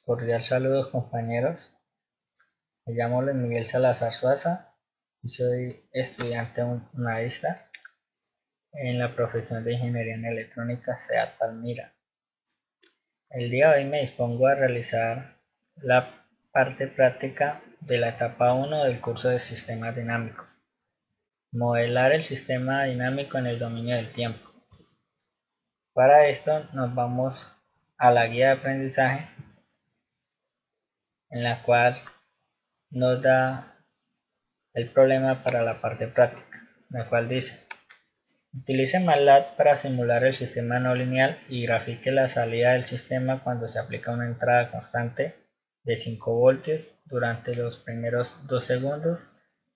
Cordial saludos compañeros, me llamo Luis Miguel Salazar Suaza y soy estudiante unavista en la profesión de Ingeniería en Electrónica SEAD Palmira. El día de hoy me dispongo a realizar la parte práctica de la etapa 1 del curso de Sistemas Dinámicos. Modelar el sistema dinámico en el dominio del tiempo. Para esto nos vamos a la guía de aprendizaje en la cual nos da el problema para la parte práctica, la cual dice: utilice MATLAB para simular el sistema no lineal y grafique la salida del sistema cuando se aplica una entrada constante de 5 voltios durante los primeros 2 segundos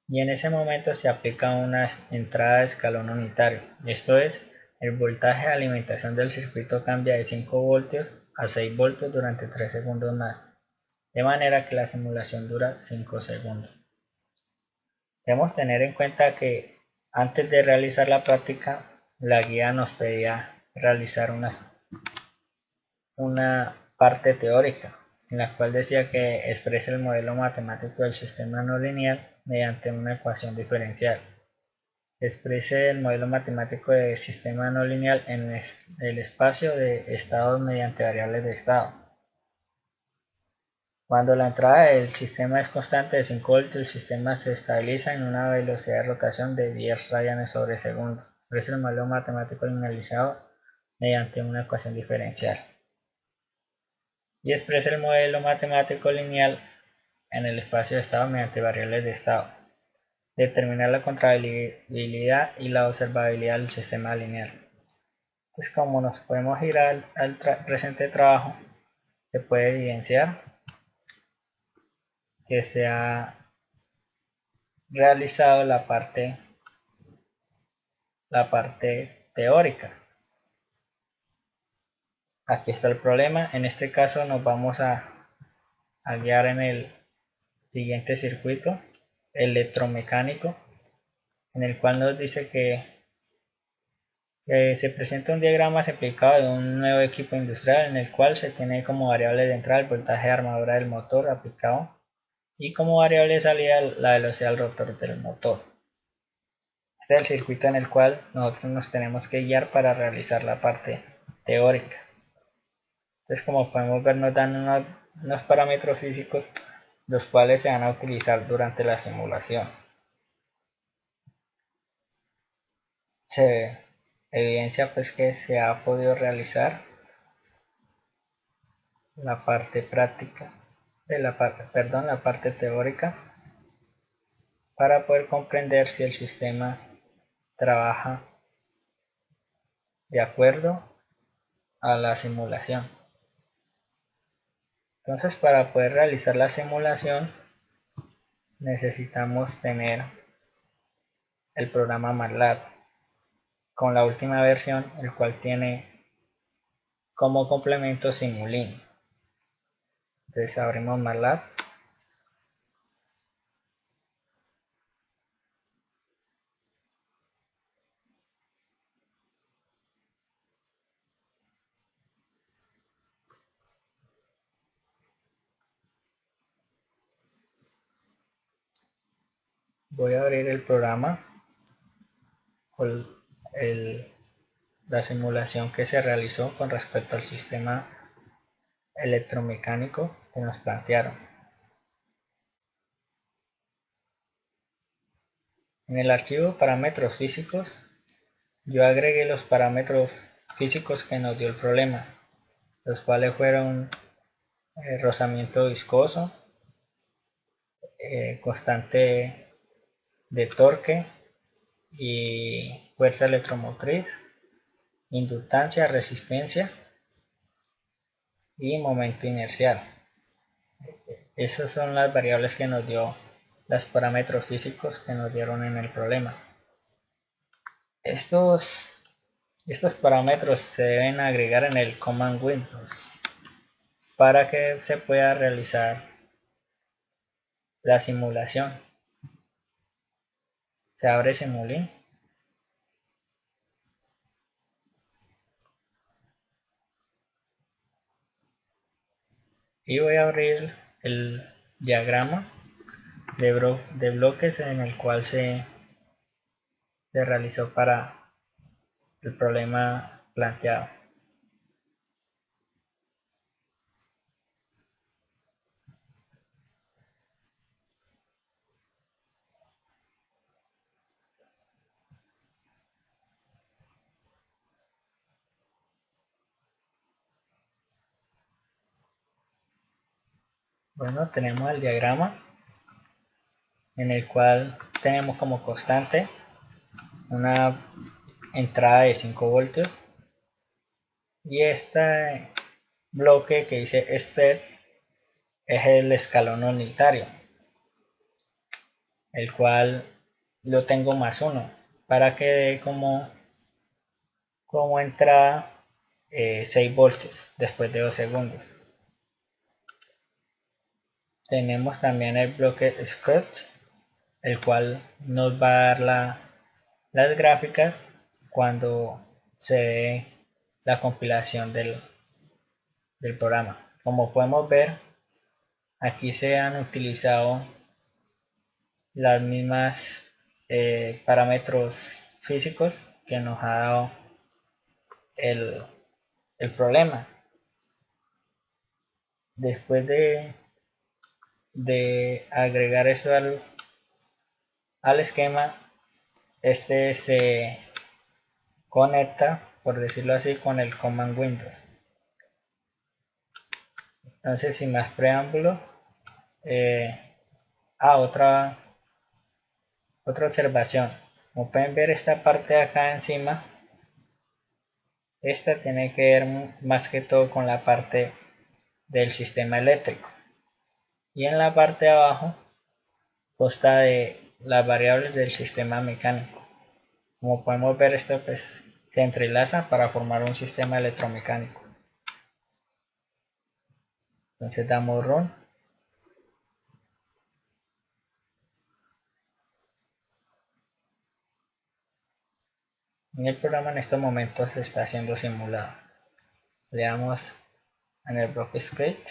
y en ese momento se aplica una entrada de escalón unitario, esto es, el voltaje de alimentación del circuito cambia de 5 voltios a 6 voltios durante 3 segundos más, de manera que la simulación dura 5 segundos. Debemos tener en cuenta que antes de realizar la práctica, la guía nos pedía realizar una parte teórica, en la cual decía que exprese el modelo matemático del sistema no lineal mediante una ecuación diferencial. Exprese el modelo matemático del sistema no lineal en el espacio de estados mediante variables de estado. Cuando la entrada del sistema es constante de 5 voltios, el sistema se estabiliza en una velocidad de rotación de 10 radianes sobre segundo. Expresa el modelo matemático linealizado mediante una ecuación diferencial. Y expresa el modelo matemático lineal en el espacio de estado mediante variables de estado. Determinar la contraibilidad y la observabilidad del sistema lineal. Entonces, como nos podemos ir al presente trabajo, se puede evidenciar que se ha realizado la parte teórica. Aquí está el problema. En este caso nos vamos a guiar en el siguiente circuito electromecánico, en el cual nos dice que se presenta un diagrama simplificado de un nuevo equipo industrial en el cual se tiene como variable de entrada el voltaje de armadura del motor aplicado y como variable de salida la velocidad del rotor del motor. Este es el circuito en el cual nosotros nos tenemos que guiar para realizar la parte teórica. Entonces, como podemos ver, nos dan unos parámetros físicos los cuales se van a utilizar durante la simulación. Se evidencia pues que se ha podido realizar la parte práctica de la parte teórica para poder comprender si el sistema trabaja de acuerdo a la simulación. Entonces, para poder realizar la simulación necesitamos tener el programa MATLAB con la última versión, el cual tiene como complemento Simulink. Entonces abrimos MATLAB. Voy a abrir el programa con la simulación que se realizó con respecto al sistema electromecánico que nos plantearon. En el archivo parámetros físicos, yo agregué los parámetros físicos que nos dio el problema, los cuales fueron rozamiento viscoso, constante de torque y fuerza electromotriz, inductancia, resistencia y momento inercial. Esas son las variables que nos dio los parámetros físicos que nos dieron en el problema. Estos parámetros se deben agregar en el Command Windows para que se pueda realizar la simulación. Se abre Simulink. y voy a abrir el diagrama de bloques en el cual se realizó para el problema planteado. Bueno, tenemos el diagrama en el cual tenemos como constante una entrada de 5 voltios y este bloque que dice step es el escalón unitario, el cual lo tengo más 1 para que dé como entrada 6 voltios después de 2 segundos. Tenemos también el bloque Scott, el cual nos va a dar las gráficas cuando se dé la compilación del programa. Como podemos ver, aquí se han utilizado las mismas parámetros físicos que nos ha dado el problema. Después de agregar esto al esquema, este se conecta, por decirlo así, con el Command Windows. Entonces, sin más preámbulo, otra observación. Como pueden ver, esta parte de acá encima, esta tiene que ver más que todo con la parte del sistema eléctrico, y en la parte de abajo consta de las variables del sistema mecánico. Como podemos ver, esto pues se entrelaza para formar un sistema electromecánico. Entonces damos run. En el programa en estos momentos se está siendo simulado. Le damos en el bloque script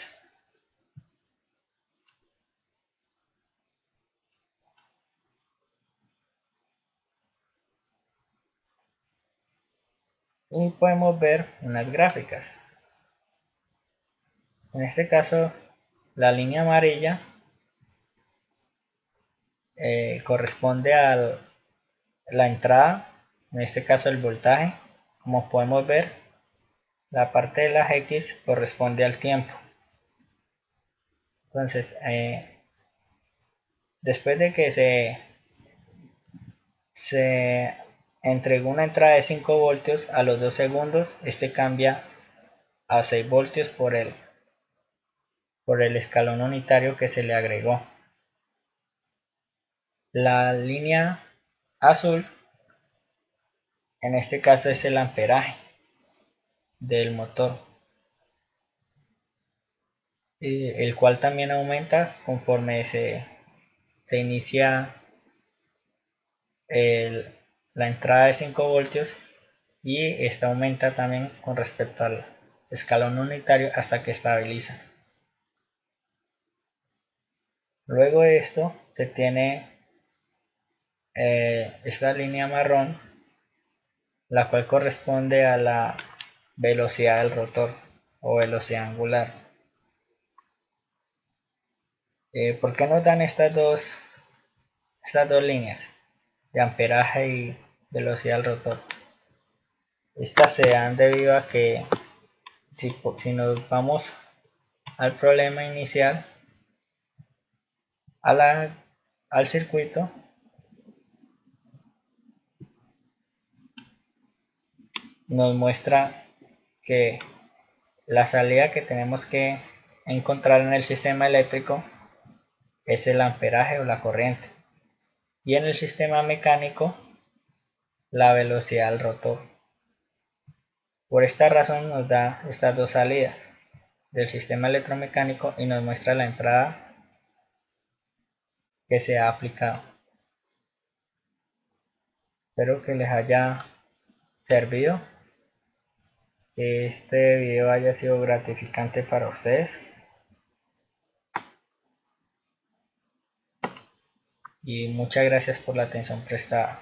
y podemos ver unas gráficas. En este caso, la línea amarilla corresponde a la entrada, en este caso el voltaje. Como podemos ver, la parte de las X corresponde al tiempo. Entonces, después de que se entregó una entrada de 5 voltios, a los 2 segundos este cambia a 6 voltios por el escalón unitario que se le agregó. La línea azul en este caso es el amperaje del motor, el cual también aumenta conforme se inicia la entrada de 5 voltios, y esta aumenta también con respecto al escalón unitario hasta que estabiliza. Luego de esto se tiene esta línea marrón, la cual corresponde a la velocidad del rotor o velocidad angular. ¿Por qué nos dan estas dos líneas de amperaje y velocidad del rotor? Estas se dan debido a que si nos vamos al problema inicial, al circuito, nos muestra que la salida que tenemos que encontrar en el sistema eléctrico es el amperaje o la corriente, y en el sistema mecánico la velocidad del rotor. Por esta razón nos da estas dos salidas del sistema electromecánico y nos muestra la entrada que se ha aplicado. Espero que les haya servido, que este video haya sido gratificante para ustedes. y muchas gracias por la atención prestada.